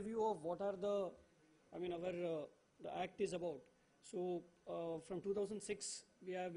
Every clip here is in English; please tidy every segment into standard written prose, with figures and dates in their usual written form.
overview of what are the, the act is about. So from 2006, we are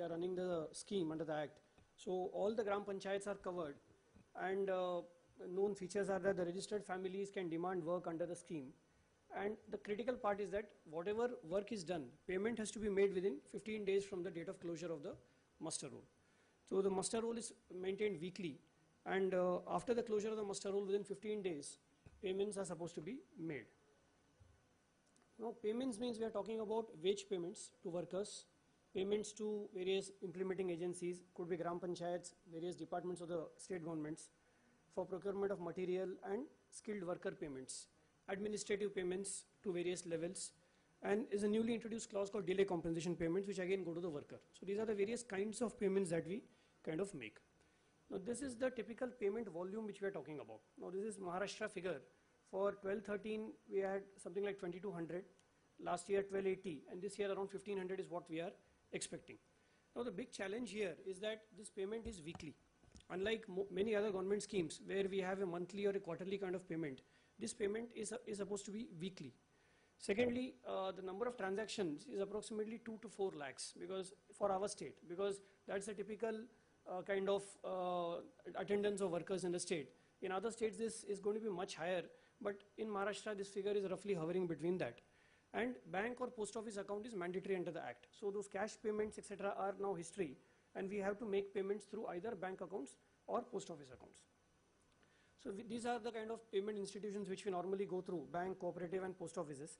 running the scheme under the act. So all the gram panchayats are covered, and known features are that the registered families can demand work under the scheme. And the critical part is that whatever work is done, payment has to be made within 15 days from the date of closure of the muster roll. So the muster roll is maintained weekly, and after the closure of the muster roll within 15 days, payments are supposed to be made. Now payments means we are talking about wage payments to workers, payments to various implementing agencies, could be gram panchayats, various departments of the state governments, for procurement of material and skilled worker payments, administrative payments to various levels, and is a newly introduced clause called delay compensation payments, which again go to the worker. So these are the various kinds of payments that we kind of make. Now this is the typical payment volume which we are talking about. Now this is Maharashtra figure. For 12-13 we had something like 2200, last year 1280, and this year around 1500 is what we are expecting. Now the big challenge here is that this payment is weekly. Unlike many other government schemes where we have a monthly or a quarterly kind of payment, this payment is supposed to be weekly. Secondly, the number of transactions is approximately 2 to 4 lakhs because for our state, because that's a typical kind of attendance of workers in the state. In other states this is going to be much higher, but in Maharashtra this figure is roughly hovering between that. And bank or post office account is mandatory under the act. So those cash payments etc. are now history, and we have to make payments through either bank accounts or post office accounts. So these are the kind of payment institutions which we normally go through: bank, cooperative and post offices.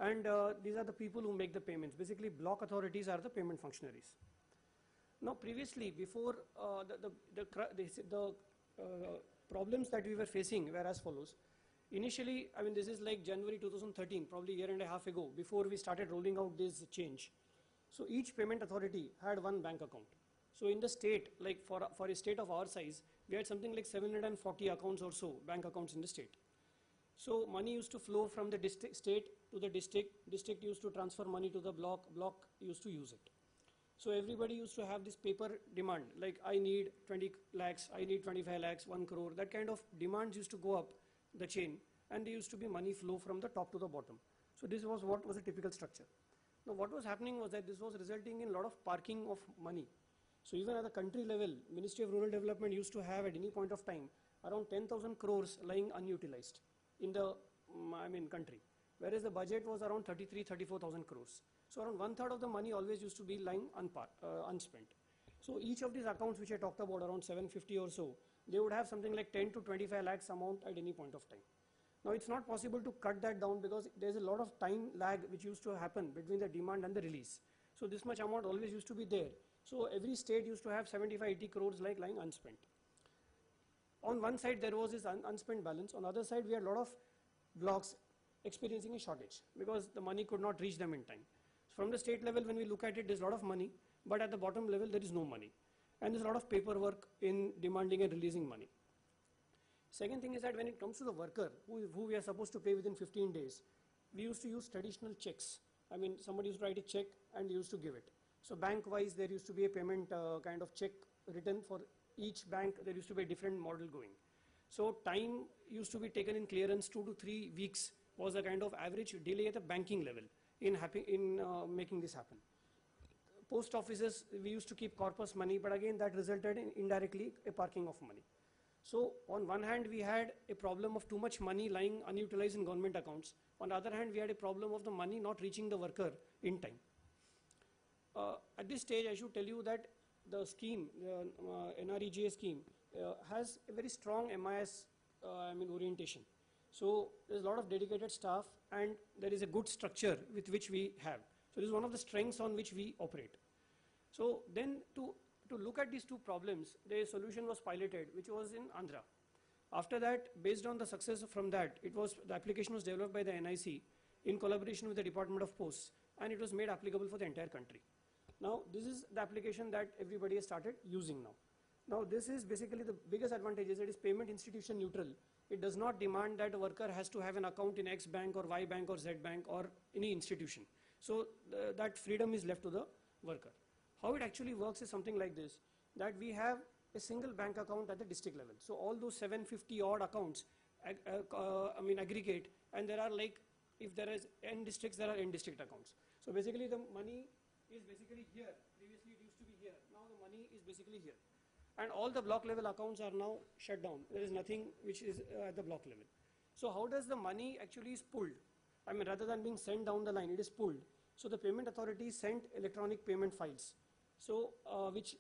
And these are the people who make the payments. Basically block authorities are the payment functionaries. Now previously, before the problems that we were facing were as follows. Initially, this is like January 2013, probably a year and a half ago, before we started rolling out this change. So each payment authority had one bank account. So in the state, like for a state of our size, we had something like 740 accounts or so, bank accounts in the state. So money used to flow from the state to the district used to transfer money to the block used to use it. So everybody used to have this paper demand, like I need 20 lakhs, I need 25 lakhs, 1 crore, that kind of demands used to go up the chain, and there used to be money flow from the top to the bottom. So this was what was a typical structure. Now what was happening was that this was resulting in a lot of parking of money. So even at the country level, Ministry of Rural Development used to have at any point of time around 10,000 crores lying unutilized in the country, whereas the budget was around 34,000 crores. So around 1/3 of the money always used to be lying unspent. So each of these accounts which I talked about, around 750 or so, they would have something like 10 to 25 lakhs amount at any point of time. Now it's not possible to cut that down because there's a lot of time lag which used to happen between the demand and the release. So this much amount always used to be there. So every state used to have 75-80 crores like lying unspent. On one side there was this unspent balance. On the other side we had a lot of blocks experiencing a shortage because the money could not reach them in time. So from the state level, when we look at it, there's a lot of money, but at the bottom level there is no money. And there's a lot of paperwork in demanding and releasing money. Second thing is that when it comes to the worker, who we are supposed to pay within 15 days, we used to use traditional checks. Somebody used to write a check and used to give it. So bank-wise, there used to be a payment kind of check written for each bank. There used to be a different model going. So time used to be taken in clearance. 2 to 3 weeks was a kind of average delay at the banking level in making this happen. Post offices, we used to keep corpus money, but again that resulted in indirectly a parking of money. So on one hand we had a problem of too much money lying unutilized in government accounts. On the other hand we had a problem of the money not reaching the worker in time. At this stage I should tell you that the scheme, the NREGA scheme has a very strong MIS orientation. So there's a lot of dedicated staff and there is a good structure with which we have. So this is one of the strengths on which we operate. So then to look at these two problems, the solution was piloted, which was in Andhra. After that, based on the success from that, the application was developed by the NIC in collaboration with the Department of Posts, and it was made applicable for the entire country. Now this is the application that everybody has started using now. Now this is basically the biggest advantage is it is payment institution neutral. It does not demand that a worker has to have an account in X bank or Y bank or Z bank or any institution. So that freedom is left to the worker. How it actually works is something like this, that we have a single bank account at the district level. So all those 750 odd accounts aggregate, and there are like, if there is n districts, there are n district accounts. So basically the money is basically here. Previously it used to be here. Now the money is basically here. And all the block level accounts are now shut down. There is nothing which is at the block level. So how does the money actually is pulled? I mean, rather than being sent down the line, it is pulled. So the payment authority sent electronic payment files, so which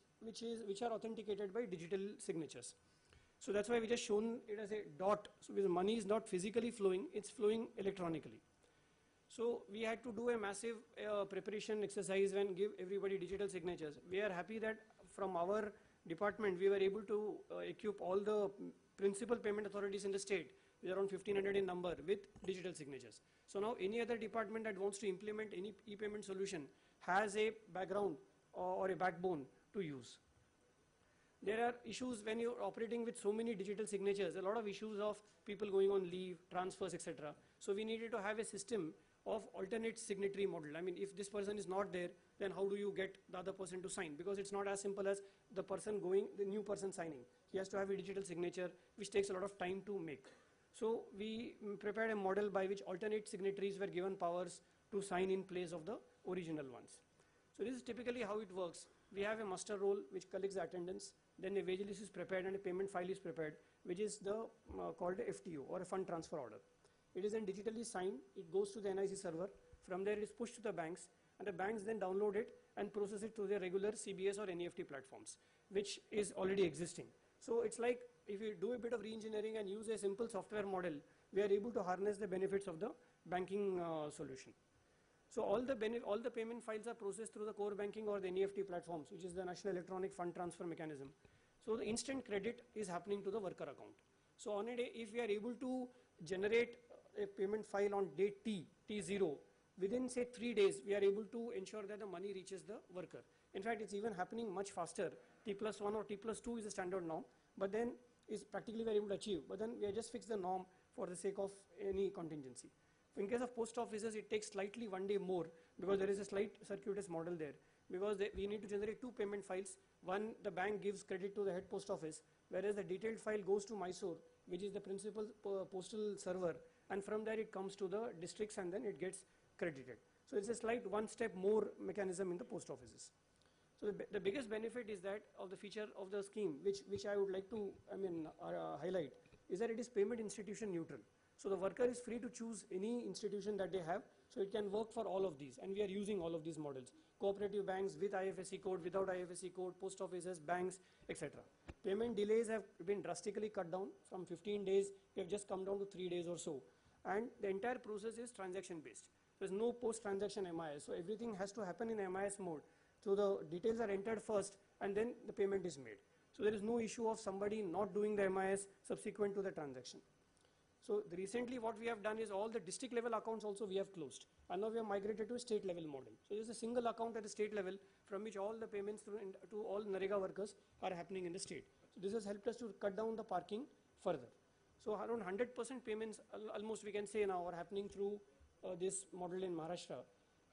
are authenticated by digital signatures. So that's why we just shown it as a dot. So the money is not physically flowing; it's flowing electronically. So we had to do a massive preparation exercise and give everybody digital signatures. We are happy that from our department we were able to equip all the principal payment authorities in the state, with around 1500 in number, with digital signatures. So now any other department that wants to implement any e-payment solution has a background or a backbone to use. There are issues when you're operating with so many digital signatures, a lot of issues of people going on leave, transfers, etc. So we needed to have a system of alternate signatory model. I mean, if this person is not there, then how do you get the other person to sign? Because it's not as simple as the person going, the new person signing. He has to have a digital signature, which takes a lot of time to make. So we prepared a model by which alternate signatories were given powers to sign in place of the original ones. So this is typically how it works. We have a muster roll which collects the attendance, then a wage list is prepared and a payment file is prepared, which is the called a FTO, or a fund transfer order. It is then digitally signed, it goes to the NIC server, from there it is pushed to the banks, and the banks then download it and process it to their regular CBS or NEFT platforms, which is already existing. So it's like, if you do a bit of re-engineering and use a simple software model, we are able to harness the benefits of the banking solution. So all the payment files are processed through the core banking or the NEFT platforms, which is the National Electronic Fund Transfer Mechanism. So the instant credit is happening to the worker account. So on a day, if we are able to generate a payment file on date T0, within say 3 days, we are able to ensure that the money reaches the worker. In fact, it's even happening much faster. T+1 or T+2 is a standard norm, but then is practically we are able to achieve. But then we have just fixed the norm for the sake of any contingency. In case of post offices, it takes slightly 1 day more, because there is a slight circuitous model there. Because we need to generate 2 payment files. One, the bank gives credit to the head post office, whereas the detailed file goes to Mysore, which is the principal postal server, and from there it comes to the districts and then it gets credited. So it's a slight 1 step more mechanism in the post offices. So the biggest benefit is that of the feature of the scheme, which I would like to highlight, is that it is payment institution neutral. So the worker is free to choose any institution that they have, so it can work for all of these, and we are using all of these models. Cooperative banks with IFSC code, without IFSC code, post offices, banks, etc. Payment delays have been drastically cut down from 15 days, we have just come down to 3 days or so. And the entire process is transaction based. There's no post-transaction MIS, so everything has to happen in MIS mode. So the details are entered first and then the payment is made. So there is no issue of somebody not doing the MIS subsequent to the transaction. So recently what we have done is all the district level accounts also we have closed, and now we have migrated to a state level model. So there is a single account at the state level from which all the payments to all NREGA workers are happening in the state. So this has helped us to cut down the parking further. So around 100% payments almost we can say now are happening through this model in Maharashtra.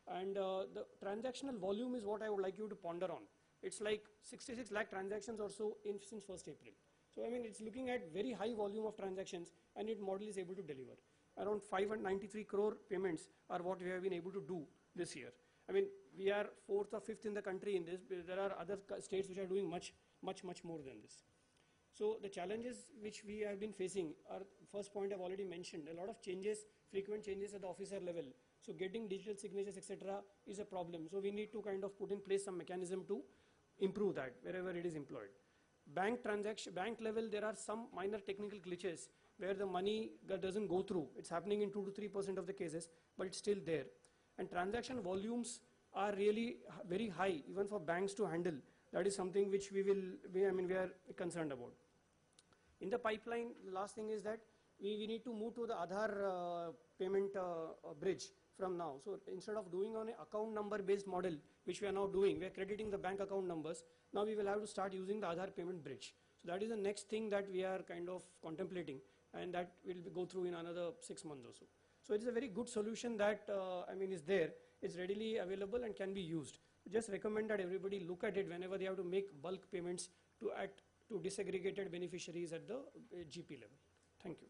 And the transactional volume is what I would like you to ponder on. It's like 66 lakh transactions or so since 1st April. So I mean, it's looking at very high volume of transactions, and its model is able to deliver. Around 593 crore payments are what we have been able to do this year. I mean, we are 4th or 5th in the country in this. There are other states which are doing much more than this. So the challenges which we have been facing are, first point I've already mentioned, a lot of changes, frequent changes at the officer level. So getting digital signatures, etc. is a problem. So we need to kind of put in place some mechanism to improve that wherever it is employed. Bank level, there are some minor technical glitches where the money doesn't go through. It's happening in 2 to 3% of the cases, but it's still there. And transaction volumes are really very high, even for banks to handle. That is something which we are concerned about. In the pipeline, the last thing is that we need to move to the Aadhaar payment bridge from now. So instead of doing on an account number based model, which we are now doing, we are crediting the bank account numbers. Now we will have to start using the Aadhaar payment bridge. So that is the next thing that we are kind of contemplating, and that will go through in another 6 months or so. So it is a very good solution that is there. It's readily available and can be used. Just recommend that everybody look at it whenever they have to make bulk payments to disaggregated beneficiaries at the GP level. Thank you.